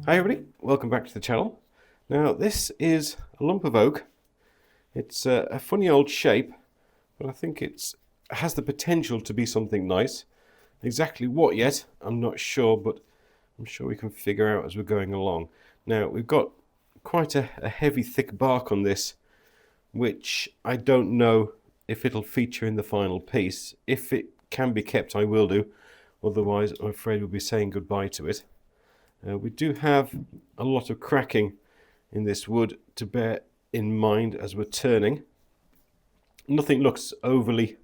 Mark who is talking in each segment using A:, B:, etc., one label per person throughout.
A: Hi everybody, welcome back to the channel. Now this is a lump of oak. It's a funny old shape, but I think it has the potential to be something nice. Exactly what yet, I'm not sure, but I'm sure we can figure out as we're going along. Now we've got quite a heavy thick bark on this, which I don't know if it'll feature in the final piece. If it can be kept, I will do. Otherwise, I'm afraid we'll be saying goodbye to it. We do have a lot of cracking in this wood to bear in mind as we're turning. Nothing looks overly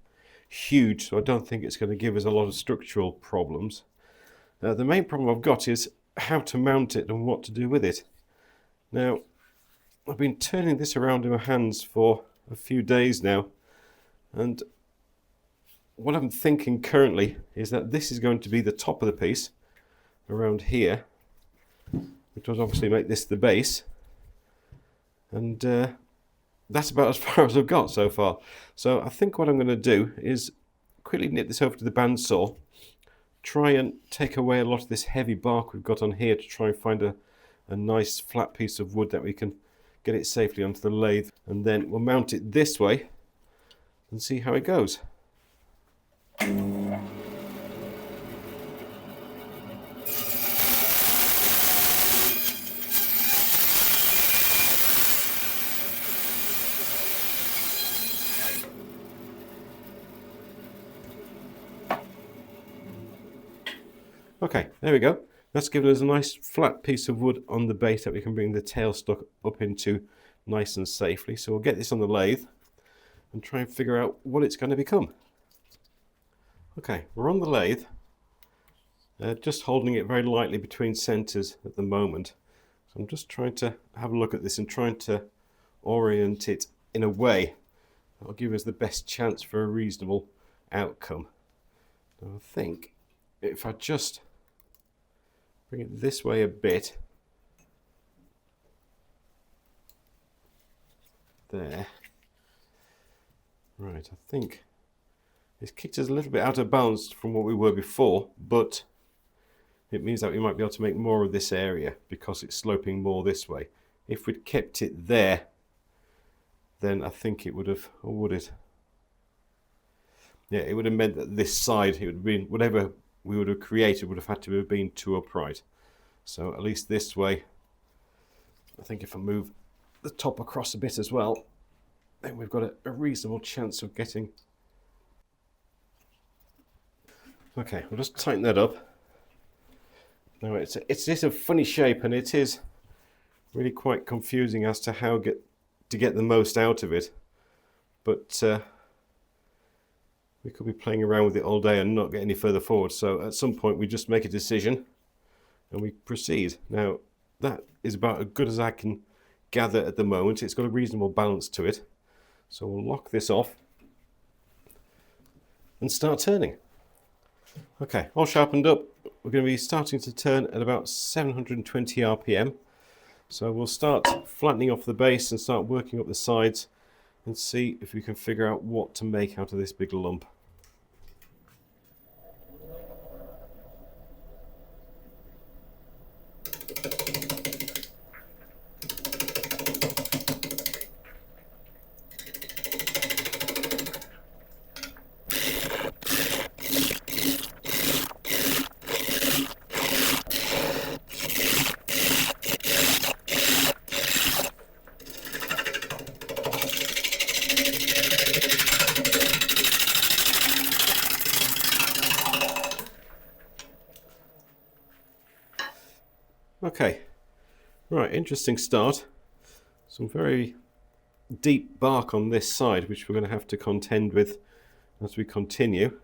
A: huge, so I don't think it's going to give us a lot of structural problems. The main problem I've got is how to mount it and what to do with it. Now, I've been turning this around in my hands for a few days now, and what I'm thinking currently is that this is going to be the top of the piece around here, which will obviously make this the base, and that's about as far as I've got so far. So I think what I'm going to do is quickly nip this over to the bandsaw, try and take away a lot of this heavy bark we've got on here to try and find a nice flat piece of wood that we can get it safely onto the lathe, and then we'll mount it this way and see how it goes. Okay, there we go. That's given us a nice flat piece of wood on the base that we can bring the tailstock up into nice and safely. So we'll get this on the lathe and try and figure out what it's going to become. Okay, we're on the lathe, just holding it very lightly between centres at the moment. So I'm just trying to have a look at this and trying to orient it in a way that will give us the best chance for a reasonable outcome. Now I think if I just bring it this way a bit, there, right, I think it's kicked us a little bit out of balance from what we were before, but it means that we might be able to make more of this area because it's sloping more this way. If we'd kept it there, then I think it would have, or would it? Yeah, it would have meant that this side, it would have been, whatever we would have created would have had to have been too upright. So at least this way, I think if I move the top across a bit as well, then we've got a reasonable chance of getting. Okay, we'll just tighten that up. Now it's just a funny shape, and it is really quite confusing as to how to get the most out of it. But we could be playing around with it all day and not get any further forward. So at some point we just make a decision and we proceed. Now that is about as good as I can gather at the moment. It's got a reasonable balance to it. So we'll lock this off and start turning. Okay, all sharpened up. We're going to be starting to turn at about 720 RPM. So we'll start flattening off the base and start working up the sides and see if we can figure out what to make out of this big lump. Okay, right, interesting start. Some very deep bark on this side, which we're going to have to contend with as we continue.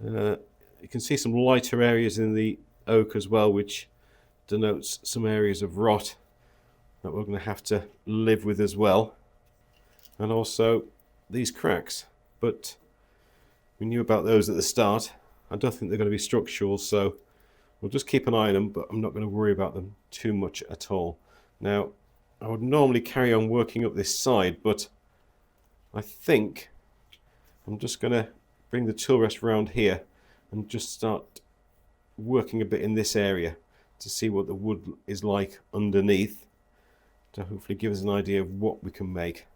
A: You can see some lighter areas in the oak as well, which denotes some areas of rot that we're going to have to live with as well. And also these cracks, but we knew about those at the start. I don't think they're going to be structural, so we'll just keep an eye on them, but I'm not going to worry about them too much at all. Now, I would normally carry on working up this side, but I think I'm just going to bring the tool rest around here and just start working a bit in this area to see what the wood is like underneath, to hopefully give us an idea of what we can make.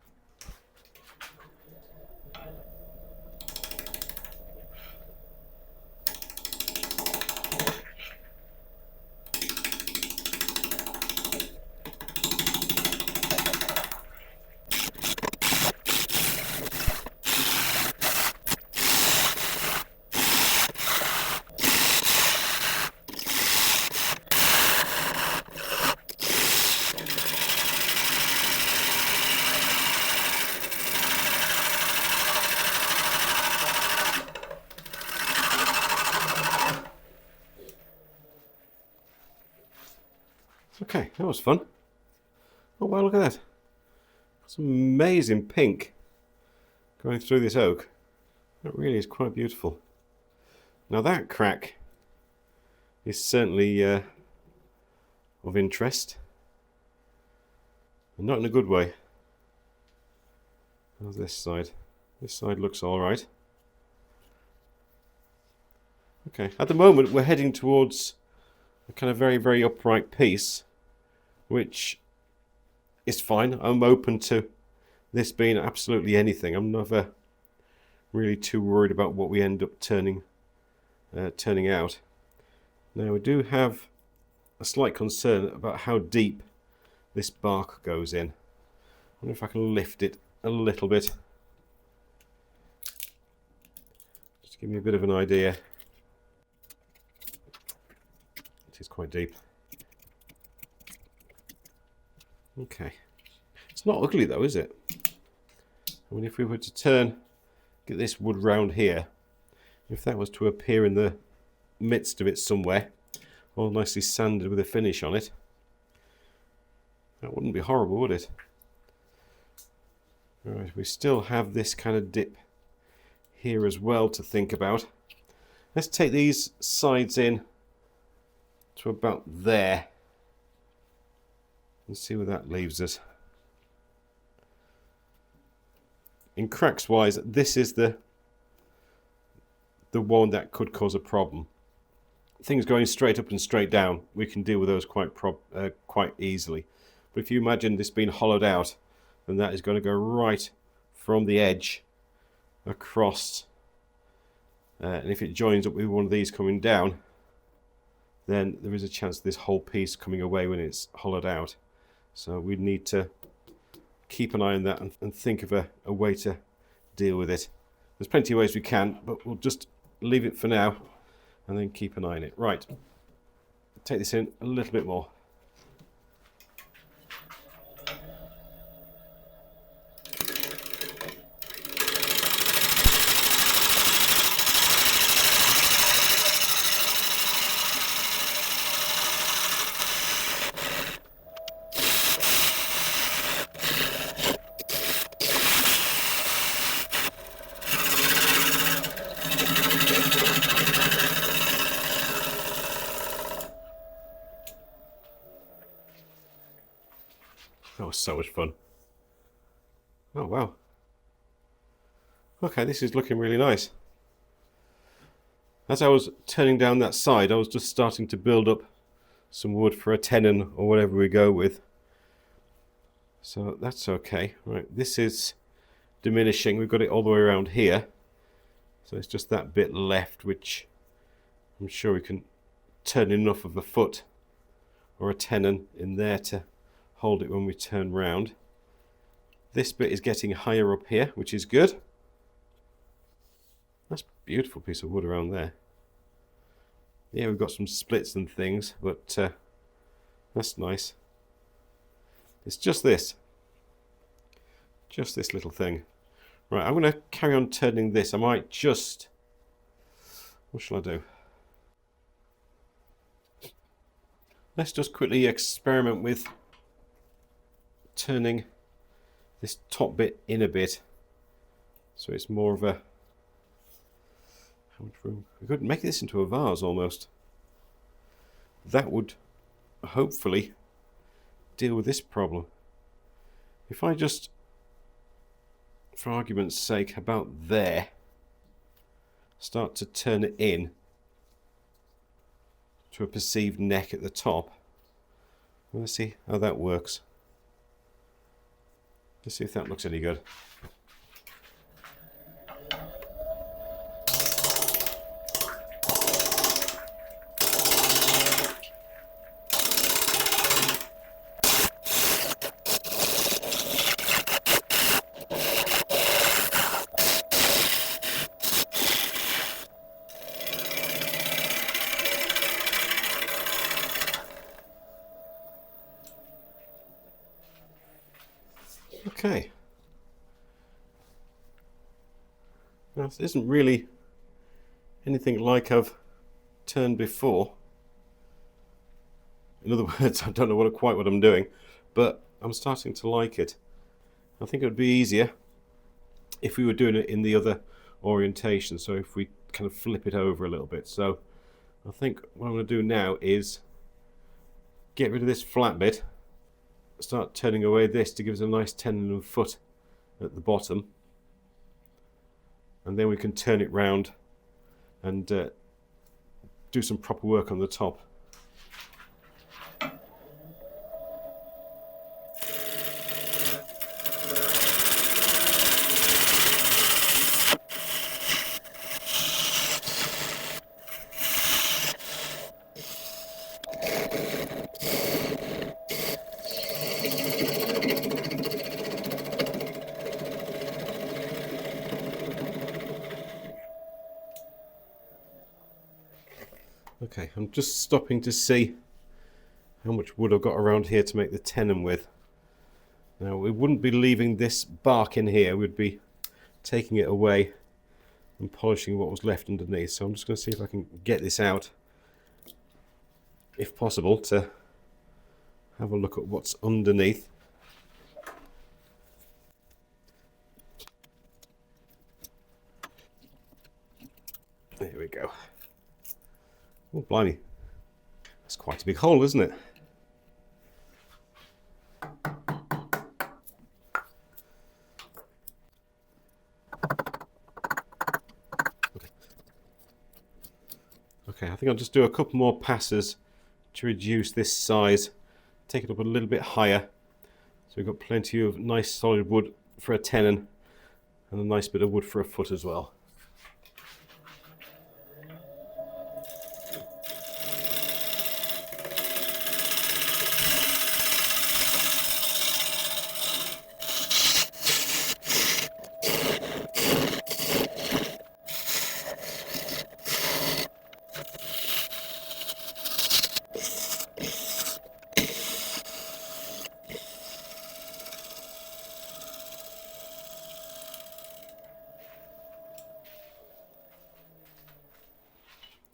A: Okay, that was fun. Oh wow, look at that. Some amazing pink going through this oak. That really is quite beautiful. Now that crack is certainly of interest, and not in a good way. How's this side? This side looks alright. Okay, at the moment we're heading towards a kind of very, very upright piece, which is fine. I'm open to this being absolutely anything. I'm never really too worried about what we end up turning out. Now we do have a slight concern about how deep this bark goes in. I wonder if I can lift it a little bit, just to give me a bit of an idea. It is quite deep. Okay, it's not ugly though, is it? I mean, if we were to get this wood round here, if that was to appear in the midst of it somewhere, all nicely sanded with a finish on it, that wouldn't be horrible, would it? Alright, we still have this kind of dip here as well to think about. Let's take these sides in to about there and see where that leaves us. In cracks wise, this is the one that could cause a problem. Things going straight up and straight down, we can deal with those quite easily. But if you imagine this being hollowed out, then that is going to go right from the edge across, and if it joins up with one of these coming down, then there is a chance of this whole piece coming away when it's hollowed out. So we need to keep an eye on that and think of a way to deal with it. There's plenty of ways we can, but we'll just leave it for now and then keep an eye on it. Right, take this in a little bit more. That was so much fun. Oh wow. Okay, this is looking really nice. As I was turning down that side, I was just starting to build up some wood for a tenon or whatever we go with. So that's okay. Right, this is diminishing. We've got it all the way around here. So it's just that bit left, which I'm sure we can turn enough of a foot or a tenon in there to hold it when we turn round. This bit is getting higher up here, which is good. That's a beautiful piece of wood around there. Yeah, we've got some splits and things, but that's nice. It's just this little thing. Right, I'm going to carry on turning this. I might just, what shall I do? Let's just quickly experiment with turning this top bit in a bit, so it's more of a, how much room? We could make this into a vase almost. That would hopefully deal with this problem. If I just, for argument's sake, about there, start to turn it in to a perceived neck at the top. Let's see how that works. Let's see if that looks any good. Okay. Now, this isn't really anything like I've turned before. In other words, I don't know quite what I'm doing, but I'm starting to like it. I think it would be easier if we were doing it in the other orientation, so if we kind of flip it over a little bit. So I think what I'm going to do now is get rid of this flat bit, start turning away this to give us a nice tenon and foot at the bottom, and then we can turn it round and do some proper work on the top. Okay, I'm just stopping to see how much wood I've got around here to make the tenon with. Now, we wouldn't be leaving this bark in here, we'd be taking it away and polishing what was left underneath. So I'm just going to see if I can get this out, if possible, to have a look at what's underneath. There we go. Oh, blimey. That's quite a big hole, isn't it? Okay, I think I'll just do a couple more passes to reduce this size, take it up a little bit higher. So we've got plenty of nice solid wood for a tenon and a nice bit of wood for a foot as well.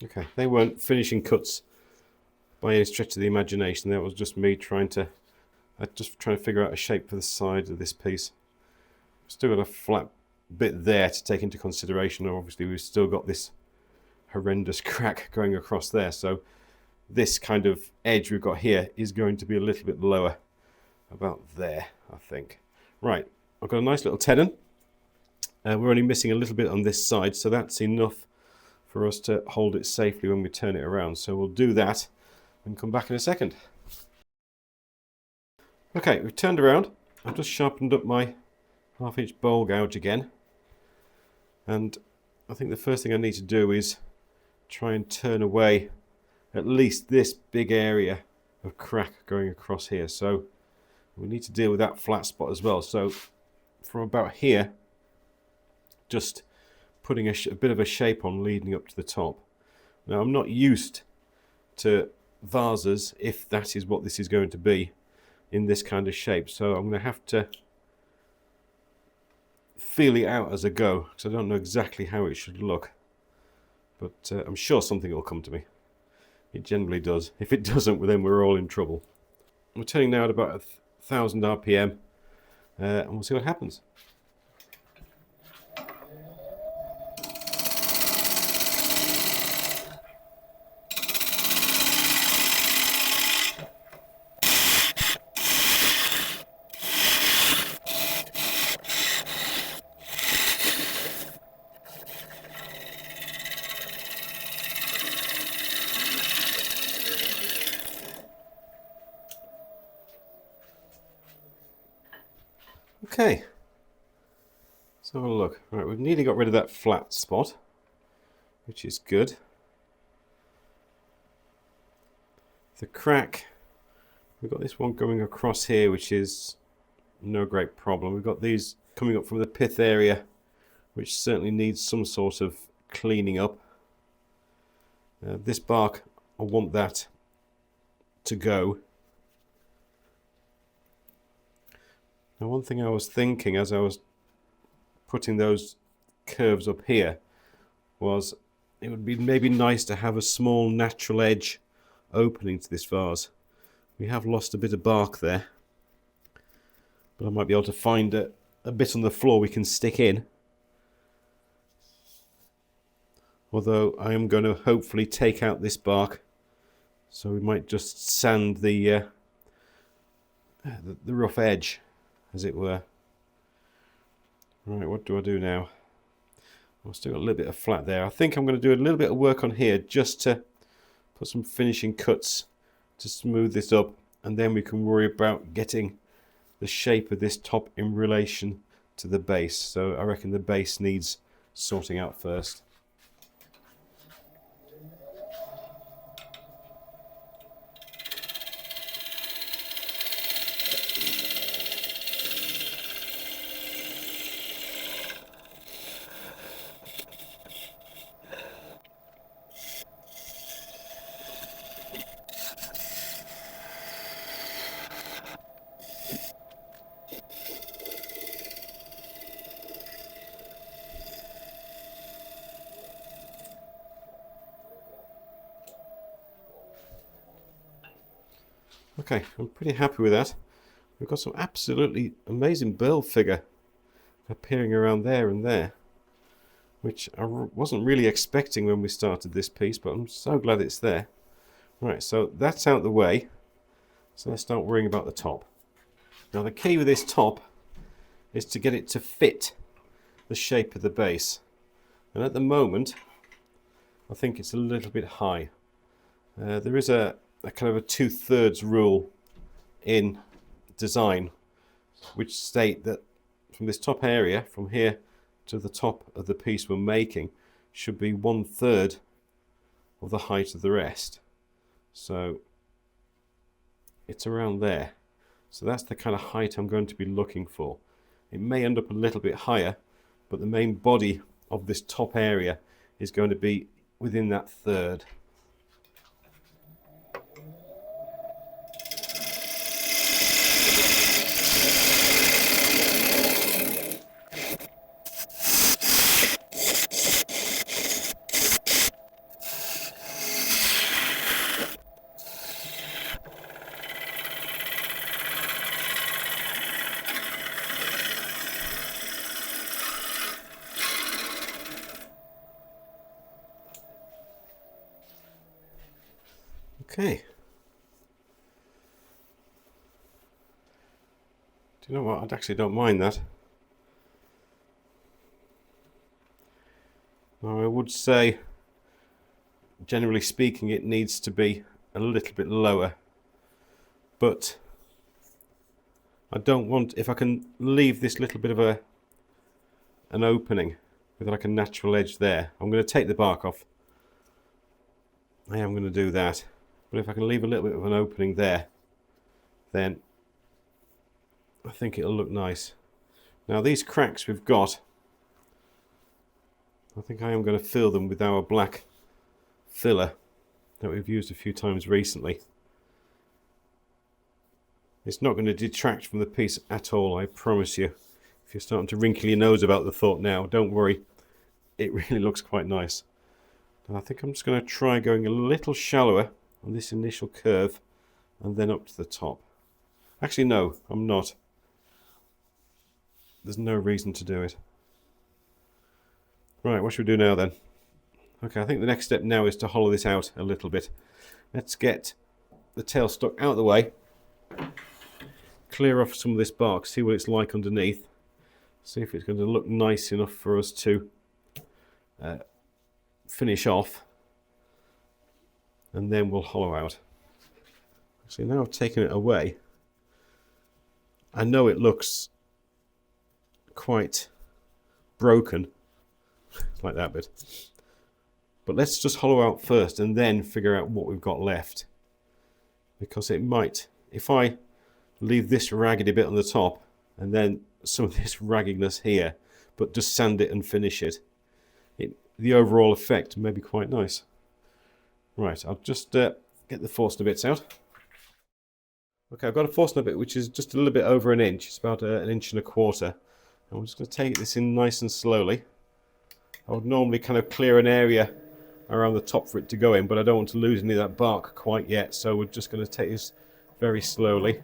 A: Okay, they weren't finishing cuts by any stretch of the imagination. That was just me trying to figure out a shape for the side of this piece. Still got a flat bit there to take into consideration. Obviously, we've still got this horrendous crack going across there. So this kind of edge we've got here is going to be a little bit lower, about there, I think. Right, I've got a nice little tenon. We're only missing a little bit on this side, so that's enough for us to hold it safely when we turn it around. So we'll do that and come back in a second. Okay, we've turned around. I've just sharpened up my 1/2 inch bowl gouge again. And I think the first thing I need to do is try and turn away at least this big area of crack going across here. So we need to deal with that flat spot as well. So from about here, just putting a bit of a shape on leading up to the top. Now, I'm not used to vases if that is what this is going to be in this kind of shape, so I'm going to have to feel it out as I go, because I don't know exactly how it should look, but I'm sure something will come to me. It generally does. If it doesn't, well, then we're all in trouble. We're turning now at about 1,000 RPM, and we'll see what happens. Okay, let's have a look. Right, we've nearly got rid of that flat spot, which is good. The crack, we've got this one going across here, which is no great problem. We've got these coming up from the pith area, which certainly needs some sort of cleaning up. This bark, I want that to go. Now, one thing I was thinking as I was putting those curves up here was it would be maybe nice to have a small natural edge opening to this vase. We have lost a bit of bark there, but I might be able to find a bit on the floor we can stick in. Although I am going to hopefully take out this bark, so we might just sand the rough edge, as it were. Right, what do I do now? I've still got a little bit of flat there. I think I'm going to do a little bit of work on here just to put some finishing cuts to smooth this up, and then we can worry about getting the shape of this top in relation to the base. So I reckon the base needs sorting out first. Okay, I'm pretty happy with that. We've got some absolutely amazing burl figure appearing around there and there, which I wasn't really expecting when we started this piece, but I'm so glad it's there. Right, so that's out the way. So let's start worrying about the top. Now the key with this top is to get it to fit the shape of the base. And at the moment, I think it's a little bit high. There is a kind of a 2/3 rule in design, which state that from this top area, from here to the top of the piece we're making, should be 1/3 of the height of the rest. So it's around there. So that's the kind of height I'm going to be looking for. It may end up a little bit higher, but the main body of this top area is going to be within that third. Okay. Do you know what? I actually don't mind that. Now, I would say, generally speaking, it needs to be a little bit lower. But I don't want, if I can leave this little bit of an opening with like a natural edge there, I'm going to take the bark off. I am going to do that. But if I can leave a little bit of an opening there, then I think it'll look nice. Now these cracks we've got, I think I am going to fill them with our black filler that we've used a few times recently. It's not going to detract from the piece at all, I promise you. If you're starting to wrinkle your nose about the thought now, don't worry. It really looks quite nice. And I think I'm just going to try going a little shallower on this initial curve and then up to the top. Actually, no, I'm not. There's no reason to do it. Right, what should we do now then? Okay, I think the next step now is to hollow this out a little bit. Let's get the tailstock out of the way, clear off some of this bark, see what it's like underneath, see if it's going to look nice enough for us to finish off, and then we'll hollow out. So now I've taken it away, I know it looks quite broken, like that bit. But let's just hollow out first and then figure out what we've got left. Because it might, if I leave this raggedy bit on the top and then some of this raggedness here, but just sand it and finish it, the overall effect may be quite nice. Right, I'll just get the Forstner bits out. Okay, I've got a Forstner bit which is just a little bit over an inch. It's about an inch and a quarter. And I'm just going to take this in nice and slowly. I would normally kind of clear an area around the top for it to go in, but I don't want to lose any of that bark quite yet, so we're just going to take this very slowly.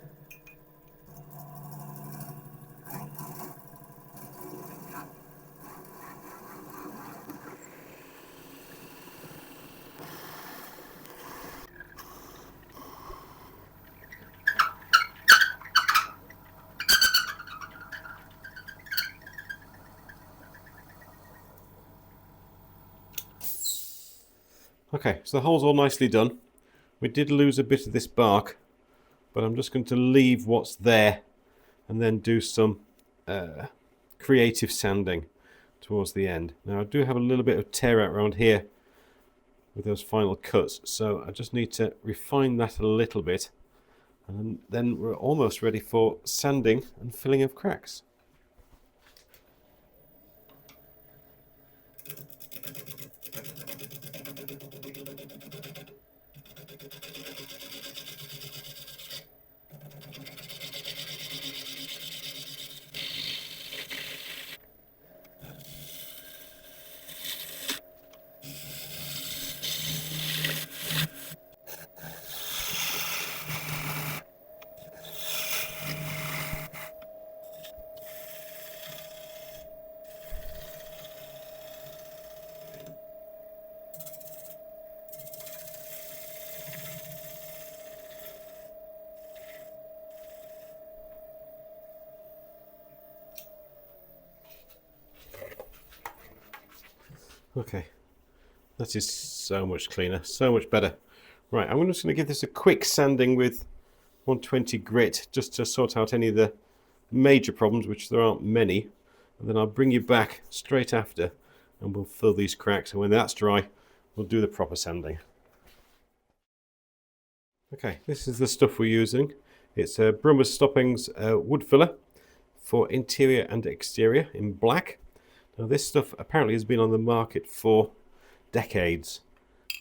A: Okay, so the hole's all nicely done. We did lose a bit of this bark, but I'm just going to leave what's there and then do some creative sanding towards the end. Now I do have a little bit of tear out around here with those final cuts, so I just need to refine that a little bit, and then we're almost ready for sanding and filling of cracks. Okay, that is so much cleaner, so much better. Right, I'm just going to give this a quick sanding with 120 grit just to sort out any of the major problems, which there aren't many, and then I'll bring you back straight after and we'll fill these cracks, and when that's dry we'll do the proper sanding. Okay, this is the stuff we're using. It's a Brummer's Stoppings wood filler for interior and exterior in black. Now this stuff apparently has been on the market for decades,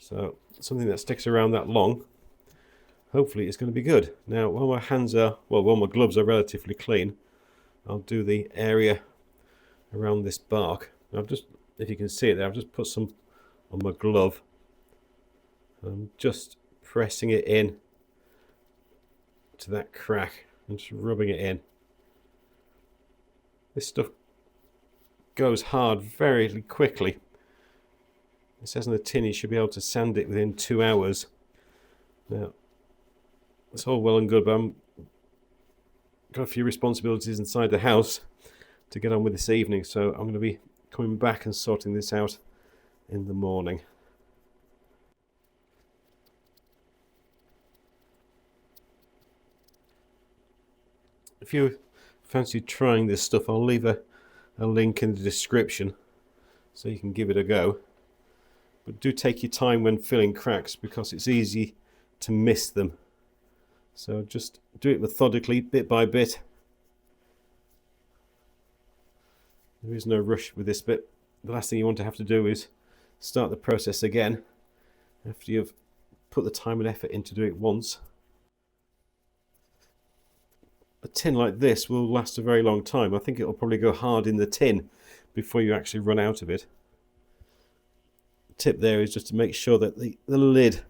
A: so something that sticks around that long, hopefully it's going to be good. Now while my hands are, well, while my gloves are relatively clean, I'll do the area around this bark. I've just, if you can see it there, I've just put some on my glove. I'm just pressing it in to that crack and just rubbing it in. This stuff goes hard very quickly. It says on the tin you should be able to sand it within 2 hours. Now, it's all well and good, but I've got a few responsibilities inside the house to get on with this evening, so I'm going to be coming back and sorting this out in the morning. If you fancy trying this stuff, I'll leave a link in the description so you can give it a go. But do take your time when filling cracks because it's easy to miss them. So just do it methodically, bit by bit. There is no rush with this bit. The last thing you want to have to do is start the process again after you've put the time and effort in to do it once. A tin like this will last a very long time. I think it will probably go hard in the tin before you actually run out of it. The tip there is just to make sure that the lid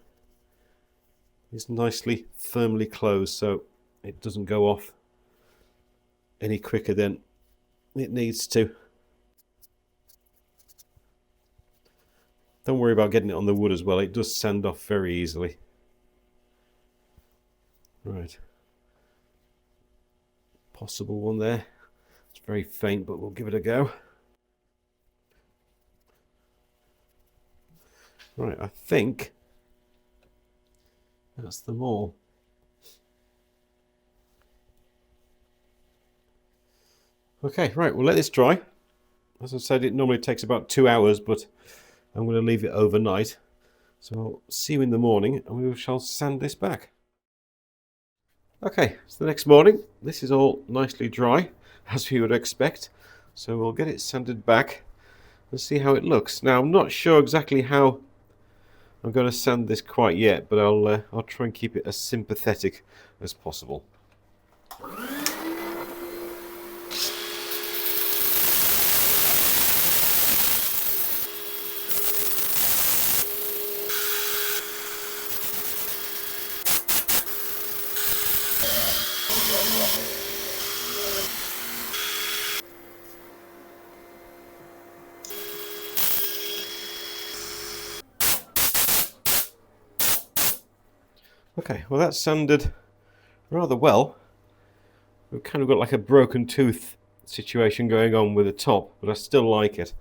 A: is nicely firmly closed so it doesn't go off any quicker than it needs to. Don't worry about getting it on the wood as well, it does sand off very easily. Right. Possible one there. It's very faint, but we'll give it a go. Right, I think that's them all. Okay, right, we'll let this dry. As I said, it normally takes about 2 hours, but I'm going to leave it overnight. So I'll see you in the morning and we shall sand this back. Okay, so the next morning, this is all nicely dry, as you would expect. So we'll get it sanded back and see how it looks. Now, I'm not sure exactly how I'm going to sand this quite yet, but I'll try and keep it as sympathetic as possible. Okay, well that's sanded rather well. We've kind of got like a broken tooth situation going on with the top, but I still like it.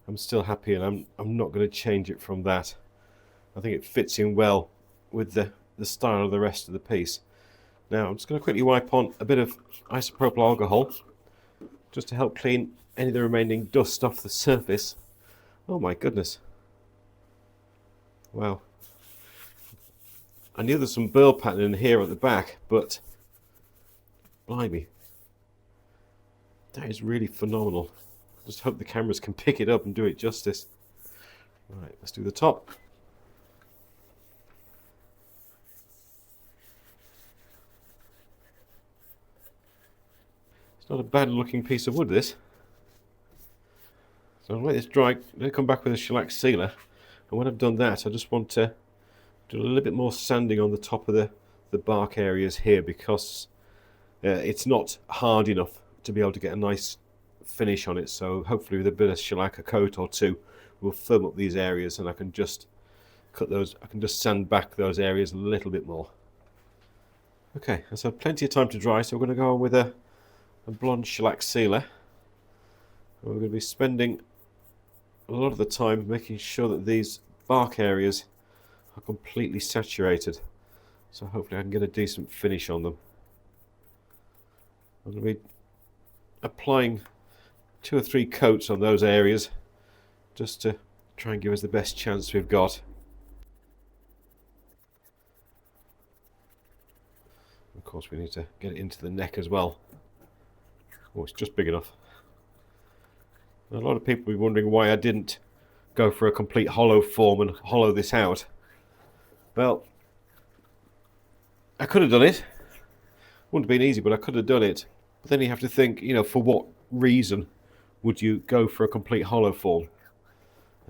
A: I'm still happy, and I'm not going to change it from that. I think it fits in well with the style of the rest of the piece. Now I'm just going to quickly wipe on a bit of isopropyl alcohol just to help clean any of the remaining dust off the surface. Oh my goodness. Wow. I knew there's some burl pattern in here at the back, but blimey, that is really phenomenal. Just hope the cameras can pick it up and do it justice. Right, let's do the top. It's not a bad looking piece of wood, this. So I'll let this dry, let it come back with a shellac sealer, and when I've done that I just want to do a little bit more sanding on the top of the bark areas here, because it's not hard enough to be able to get a nice finish on it. So hopefully with a bit of shellac, a coat or two, we'll firm up these areas, and I can just sand back those areas a little bit more. Okay, so plenty of time to dry, so we're going to go on with a blonde shellac sealer. And we're going to be spending a lot of the time making sure that these bark areas are completely saturated, so hopefully I can get a decent finish on them. I'm going to be applying 2 or 3 coats on those areas just to try and give us the best chance we've got. Of course we need to get it into the neck as well. Oh, it's just big enough. A lot of people will be wondering why I didn't go for a complete hollow form and hollow this out. Well, I could have done it. Wouldn't have been easy, but I could have done it. But then you have to think, you know, for what reason would you go for a complete hollow form?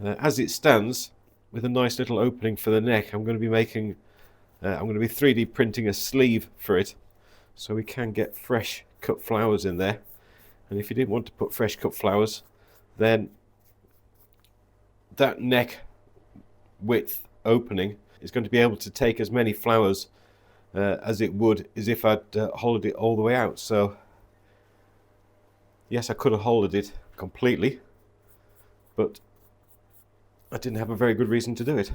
A: As it stands, with a nice little opening for the neck, I'm going to be 3D printing a sleeve for it, so we can get fresh cut flowers in there. And if you didn't want to put fresh cut flowers, then that neck width opening is going to be able to take as many flowers as it would as if I'd hollowed it all the way out. So yes, I could have hollowed it completely, but I didn't have a very good reason to do it.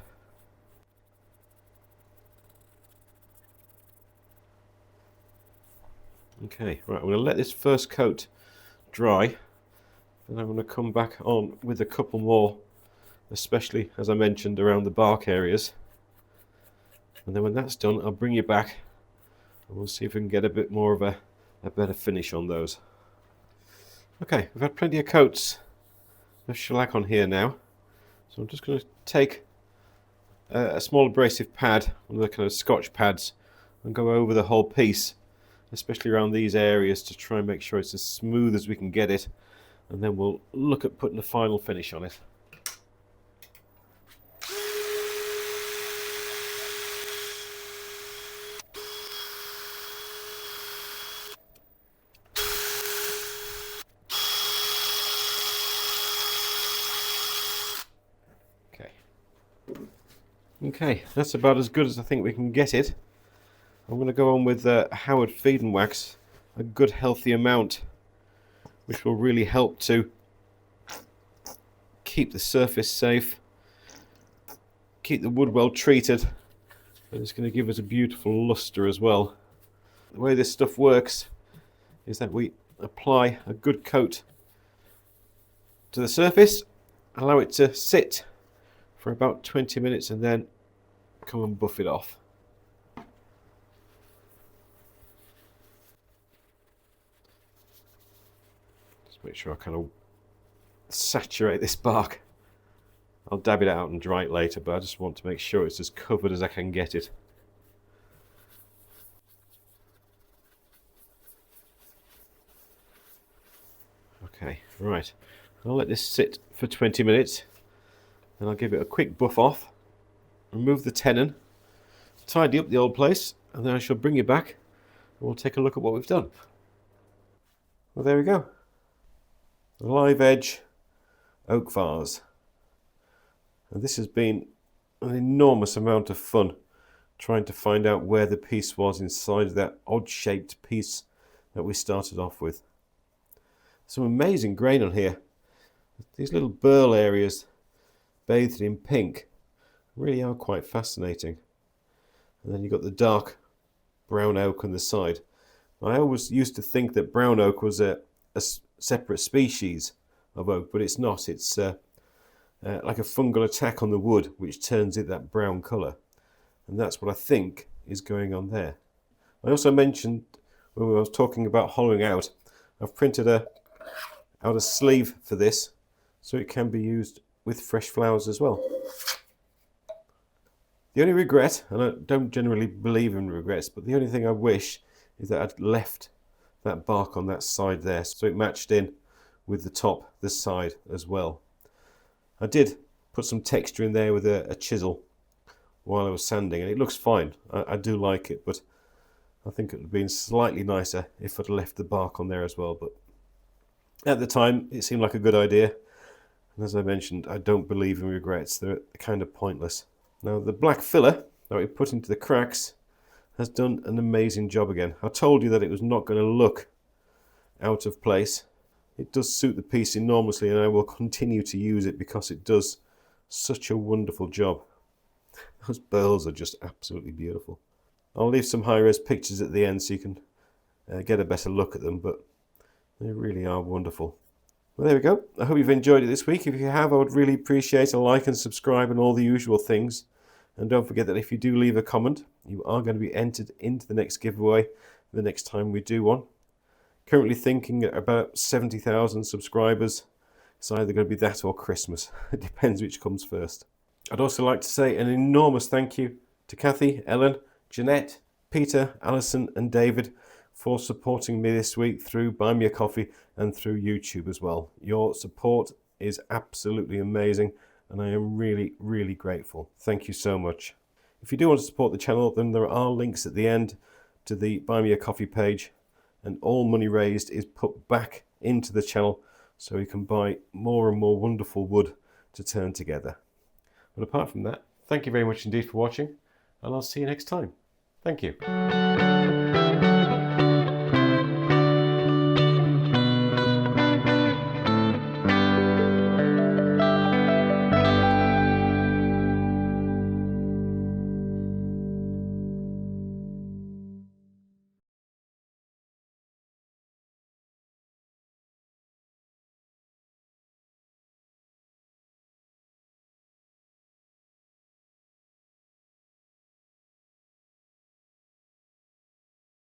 A: Okay, right, I'm going to let this first coat dry, and I'm going to come back on with a couple more, especially as I mentioned around the bark areas. And then when that's done, I'll bring you back and we'll see if we can get a bit more of a better finish on those. Okay, we've had plenty of coats of shellac on here now, so I'm just going to take a small abrasive pad, one of the kind of Scotch pads, and go over the whole piece, especially around these areas, to try and make sure it's as smooth as we can get it, and then we'll look at putting a final finish on it. Okay, that's about as good as I think we can get it. I'm going to go on with Howard feed and wax, a good healthy amount, which will really help to keep the surface safe, keep the wood well treated, and it's going to give us a beautiful luster as well. The way this stuff works is that we apply a good coat to the surface, allow it to sit for about 20 minutes and then come and buff it off. Just make sure I kind of saturate this bark. I'll dab it out and dry it later, but I just want to make sure it's as covered as I can get it. Okay, right. I'll let this sit for 20 minutes. Then I'll give it a quick buff off, remove the tenon, tidy up the old place, and then I shall bring you back and we'll take a look at what we've done. Well, there we go. A live edge oak vase. And this has been an enormous amount of fun trying to find out where the piece was inside of that odd shaped piece that we started off with. Some amazing grain on here. These little burl areas bathed in pink really are quite fascinating. And then you've got the dark brown oak on the side. I always used to think that brown oak was a separate species of oak, but it's not. It's like a fungal attack on the wood which turns it that brown colour, and that's what I think is going on there. I also mentioned when I was talking about hollowing out, I've printed out a sleeve for this so it can be used with fresh flowers as well. The only regret, and I don't generally believe in regrets, but the only thing I wish is that I'd left that bark on that side there so it matched in with the top, the side as well. I did put some texture in there with a chisel while I was sanding, and it looks fine. I do like it, but I think it would have been slightly nicer if I'd left the bark on there as well. But at the time, it seemed like a good idea. And as I mentioned, I don't believe in regrets. They're kind of pointless. Now, the black filler that we put into the cracks has done an amazing job again. I told you that it was not going to look out of place. It does suit the piece enormously, and I will continue to use it because it does such a wonderful job. Those burls are just absolutely beautiful. I'll leave some high-res pictures at the end so you can get a better look at them, but they really are wonderful. Well, there we go. I hope you've enjoyed it this week. If you have, I would really appreciate a like and subscribe and all the usual things. And don't forget that if you do leave a comment, you are going to be entered into the next giveaway the next time we do one. Currently thinking about 70,000 subscribers. It's either going to be that or Christmas. It depends which comes first. I'd also like to say an enormous thank you to Kathy, Ellen, Jeanette, Peter, Alison and David for supporting me this week through Buy Me a Coffee and through YouTube as well. Your support is absolutely amazing and I am really, really grateful. Thank you so much. If you do want to support the channel, then there are links at the end to the Buy Me a Coffee page, and all money raised is put back into the channel so we can buy more and more wonderful wood to turn together. But apart from that, thank you very much indeed for watching, and I'll see you next time. Thank you.